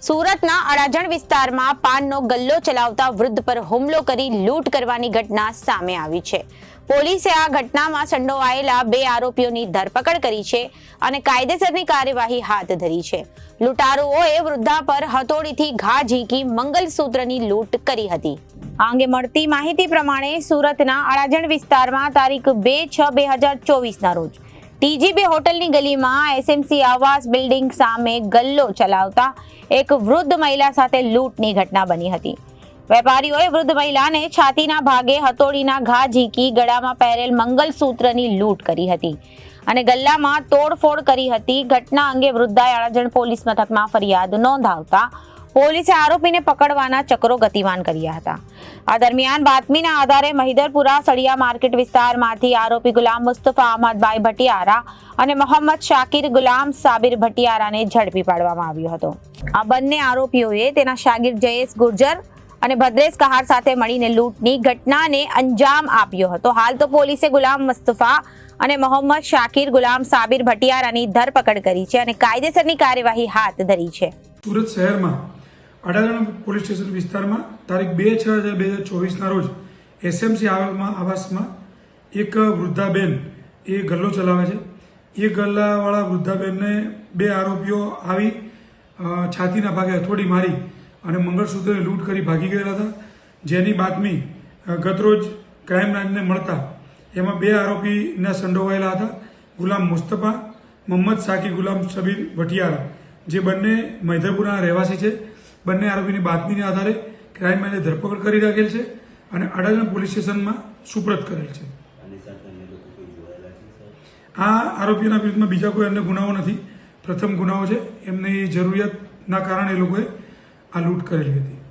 સુરતના અડાજણ વિસ્તારમાં પાનનો ગલ્લો ચલાવતા વૃદ્ધ પર હુમલો કરી લૂંટ કરવાની ઘટના સામે આવી છે. પોલીસે આ ઘટનામાં સંડોવાયેલા 2 આરોપીઓની ધરપકડ કરી છે અને કાયદેસરની કાર્યવાહી હાથ ધરી છે. લૂંટારુઓએ વૃદ્ધા પર હથોડીથી ઘા ઝીકી મંગલસૂત્રની લૂંટ કરી હતી. આ અંગે મળતી માહિતી પ્રમાણે સુરતના અડાજણ વિસ્તારમાં તારીખ 2/6/2024 ના રોજ ટીજીબી હોટલની ગલીમાં એસએમસી આવાસ બિલ્ડિંગ સામે ગલ્લો ચલાવતા એક વૃદ્ધ મહિલા સાથે લૂંટની ઘટના બની હતી. વેપારીઓએ વૃદ્ધ મહિલાને છાતીના ભાગે હથોડીના ઘા ઝીકી ગળામાં પહેરેલ મંગલસૂત્રની લૂંટ કરી હતી અને ગલ્લામાં તોડફોડ કરી હતી. ઘટના અંગે વૃદ્ધાએ અડાજણ પોલીસ મથકમાં ફરિયાદ નોંધાવતા પોલીસે આરોપીને પકડવાના ચક્રો ગતિમાન કર્યા હતા. આ દરમિયાન બાતમીના આધારે મહિદરપુરા સળિયા માર્કેટ વિસ્તારમાંથી આરોપી ગુલામ મુસ્તફા અહમદભાઈ ભટિયારા અને મોહમ્મદ શાકિર ગુલામ સાબિર ભટિયારાને ઝડપી પાડવામાં આવ્યો હતો. આ બંને આરોપીઓએ તેના શાગીર જયેશ ગુર્જર અને ભદ્રેશ કહાર સાથે મળીને લૂંટની ઘટનાને અંજામ આપ્યો હતો. હાલ તો પોલીસે ગુલામ મુસ્તફા અને મોહમ્મદ શાકિર ગુલામ સાબિર ભટિયારાની ધરપકડ કરી છે અને કાયદેસરની કાર્યવાહી હાથ ધરી છે. સુરત શહેરમાં અડાજણ પોલીસ સ્ટેશન વિસ્તારમાં તારીખ 2/6/2024 ના રોજ એસએમસી આવાસમાં એક વૃદ્ધાબેન એ ગલ્લો ચલાવે છે. એ ગલ્લાવાળા વૃદ્ધાબેનને 2 આરોપીઓ આવી છાતીના ભાગે હથોડી મારી અને મંગળસૂત્રની લૂંટ કરી ભાગી ગયેલા હતા. જેની બાતમી ગતરોજ ક્રાઇમ બ્રાન્ચને મળતા એમાં 2 આરોપીના સંડોવાયેલા હતા. ગુલામ મુસ્તફા, મોહમ્મદ શાકિર ગુલામ સાબિર ભટિયારા, જે બંને મહિદરપુરાના રહેવાસી છે. બંને આરોપીની બાતમીને આધારે ક્રાઇમ બ્રાન્ચે ધરપકડ કરી રાખેલ છે અને અડાજણ પોલીસ સ્ટેશનમાં સુપ્રત કરેલ છે. આ આરોપીઓના વિરુદ્ધમાં બીજા કોઈ અન્ય ગુનાઓ નથી. પ્રથમ ગુનાઓ છે. એમની જરૂરિયાતના કારણે એ લોકોએ આ લૂંટ કરેલી હતી.